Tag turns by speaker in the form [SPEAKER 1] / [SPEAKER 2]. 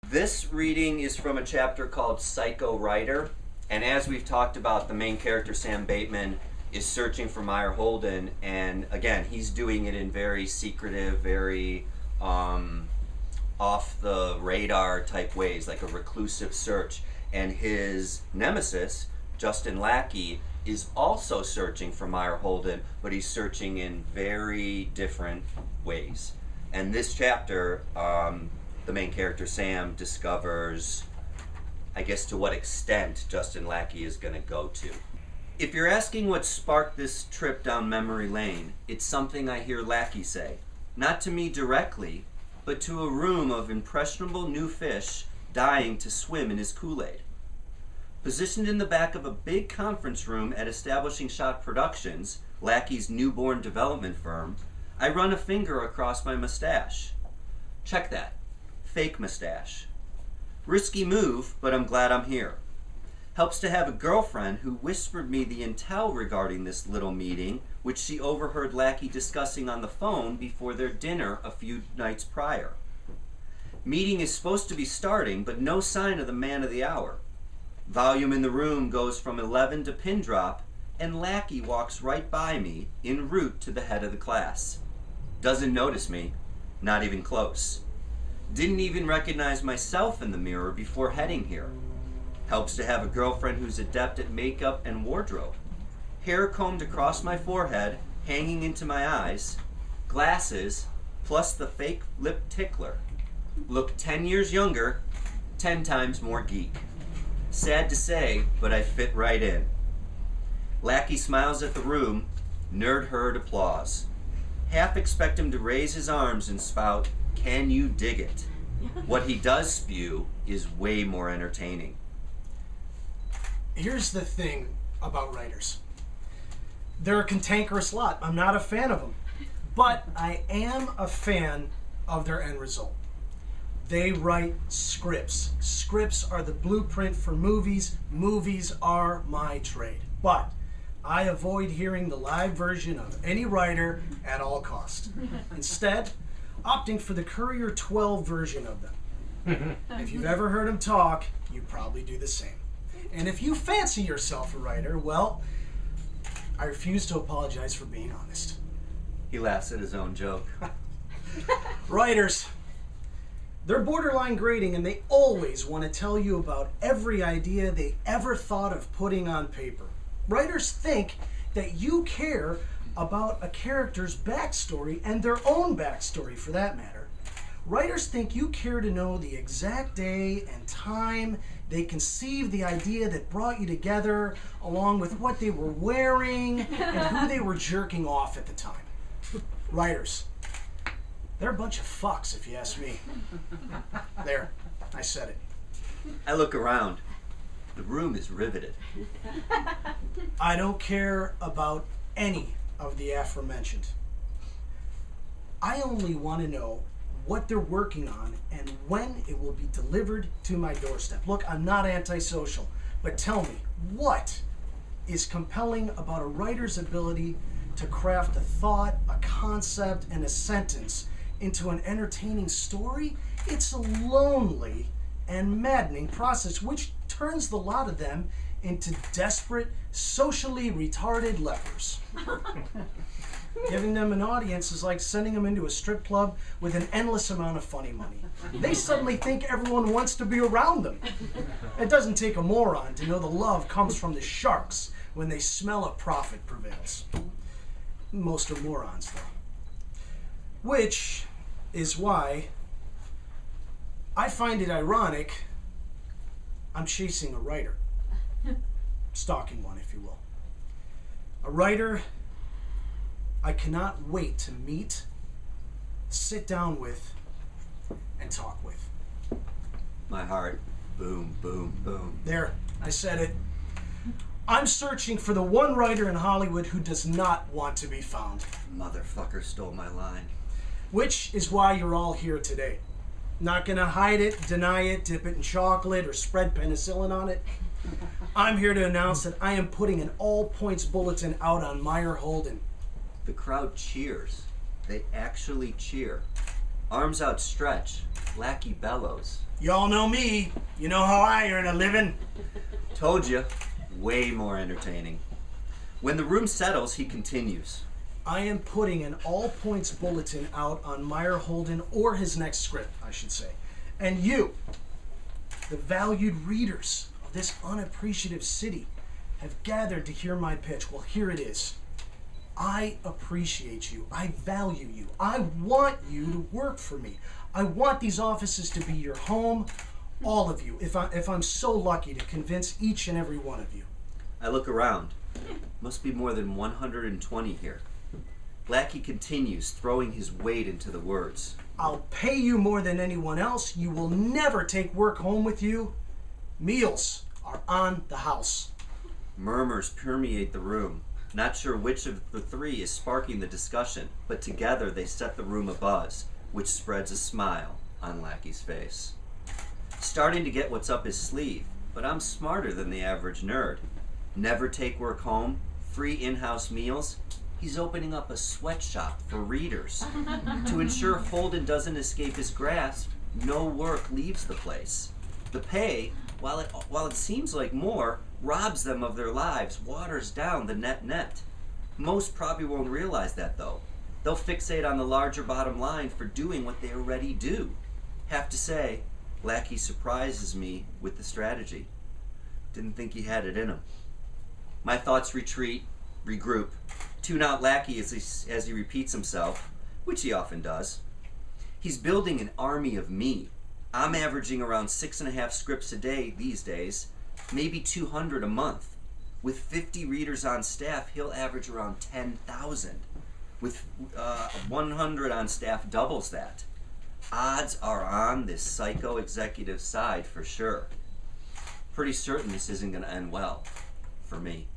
[SPEAKER 1] This reading is from a chapter called Psycho Writer, and as we've talked about, the main character, Sam Bateman, is searching for Meyer Holden, and again, he's doing it in very secretive, very off the radar type ways, like a reclusive search. And his nemesis, Justin Lackey, is also searching for Meyer Holden, but he's searching in very different ways. And this chapter, the main character, Sam, discovers, I guess, to what extent Justin Lackey is going to go to. If you're asking what sparked this trip down memory lane, it's something I hear Lackey say. Not to me directly, but to a room of impressionable new fish dying to swim in his Kool-Aid. Positioned in the back of a big conference room at Establishing Shot Productions, Lackey's newborn development firm, I run a finger across my mustache. Check that. Fake mustache. Risky move, but I'm glad I'm here. Helps to have a girlfriend who whispered me the intel regarding this little meeting, which she overheard Lackey discussing on the phone before their dinner a few nights prior. Meeting is supposed to be starting, but no sign of the man of the hour. Volume in the room goes from 11 to pin drop, and Lackey walks right by me en route to the head of the class. Doesn't notice me, not even close. Didn't even recognize myself in the mirror before heading here. Helps to have a girlfriend who's adept at makeup and wardrobe. Hair combed across my forehead, hanging into my eyes, glasses, plus the fake lip tickler. Look 10 years younger, 10 times more geek. Sad to say, but I fit right in. Lackey smiles at the room, nerd herd applause. Half expect him to raise his arms and spout, "Can you dig it?" What he does spew is way more entertaining.
[SPEAKER 2] Here's the thing about writers. They're a cantankerous lot. I'm not a fan of them. But I am a fan of their end result. They write scripts. Scripts are the blueprint for movies. Movies are my trade. But I avoid hearing the live version of any writer at all costs. Instead, opting for the Courier 12 version of them. If you've ever heard them talk, you probably do the same. And if you fancy yourself a writer, well, I refuse to apologize for being honest.
[SPEAKER 1] He laughs at his own joke.
[SPEAKER 2] Writers, they're borderline grading, and they always want to tell you about every idea they ever thought of putting on paper. Writers think that you care about a character's backstory, and their own backstory for that matter. Writers think you care to know the exact day and time they conceived the idea that brought you together, along with what they were wearing and who they were jerking off at the time. Writers, they're a bunch of fucks if you ask me. There, I said it.
[SPEAKER 1] I look around. The room is riveted.
[SPEAKER 2] I don't care about any of the aforementioned. I only want to know what they're working on and when it will be delivered to my doorstep. Look, I'm not antisocial, but tell me, what is compelling about a writer's ability to craft a thought, a concept, and a sentence into an entertaining story? It's a lonely and maddening process, which turns the lot of them into desperate, socially retarded lepers. Giving them an audience is like sending them into a strip club with an endless amount of funny money. They suddenly think everyone wants to be around them. It doesn't take a moron to know the love comes from the sharks when they smell a profit prevails. Most are morons, though. Which is why I find it ironic I'm chasing a writer. Stalking one, if you will. A writer I cannot wait to meet, sit down with, and talk with.
[SPEAKER 1] My heart, boom, boom, boom.
[SPEAKER 2] There, I said it. I'm searching for the one writer in Hollywood who does not want to be found.
[SPEAKER 1] Motherfucker stole my line.
[SPEAKER 2] Which is why you're all here today. Not gonna hide it, deny it, dip it in chocolate, or spread penicillin on it. I'm here to announce that I am putting an all-points bulletin out on Meyer Holden.
[SPEAKER 1] The crowd cheers. They actually cheer. Arms outstretched, Lackey bellows.
[SPEAKER 2] Y'all know me. You know how I earn a living.
[SPEAKER 1] Told you, way more entertaining. When the room settles, he continues.
[SPEAKER 2] I am putting an all-points bulletin out on Meyer Holden, or his next script, I should say. And you, the valued readers of this unappreciative city, have gathered to hear my pitch. Well, here it is. I appreciate you. I value you. I want you to work for me. I want these offices to be your home, all of you, if I'm so lucky to convince each and every one of you.
[SPEAKER 1] I look around. Must be more than 120 here. Lackey continues, throwing his weight into the words.
[SPEAKER 2] I'll pay you more than anyone else. You will never take work home with you. Meals are on the house.
[SPEAKER 1] Murmurs permeate the room. Not sure which of the three is sparking the discussion, but together they set the room abuzz, which spreads a smile on Lackey's face. Starting to get what's up his sleeve, but I'm smarter than the average nerd. Never take work home, free in-house meals. He's opening up a sweatshop for readers. To ensure Holden doesn't escape his grasp, no work leaves the place. The pay, while it seems like more, robs them of their lives, waters down the net. Most probably won't realize that though. They'll fixate on the larger bottom line for doing what they already do. Have to say, Lackey surprises me with the strategy. Didn't think he had it in him. My thoughts retreat, regroup, tune out Lackey as he repeats himself, which he often does. He's building an army of me. I'm averaging around 6.5 scripts a day these days, maybe 200 a month. With 50 readers on staff, he'll average around 10,000. With 100 on staff, doubles that. Odds are on this psycho executive side for sure. Pretty certain this isn't going to end well for me.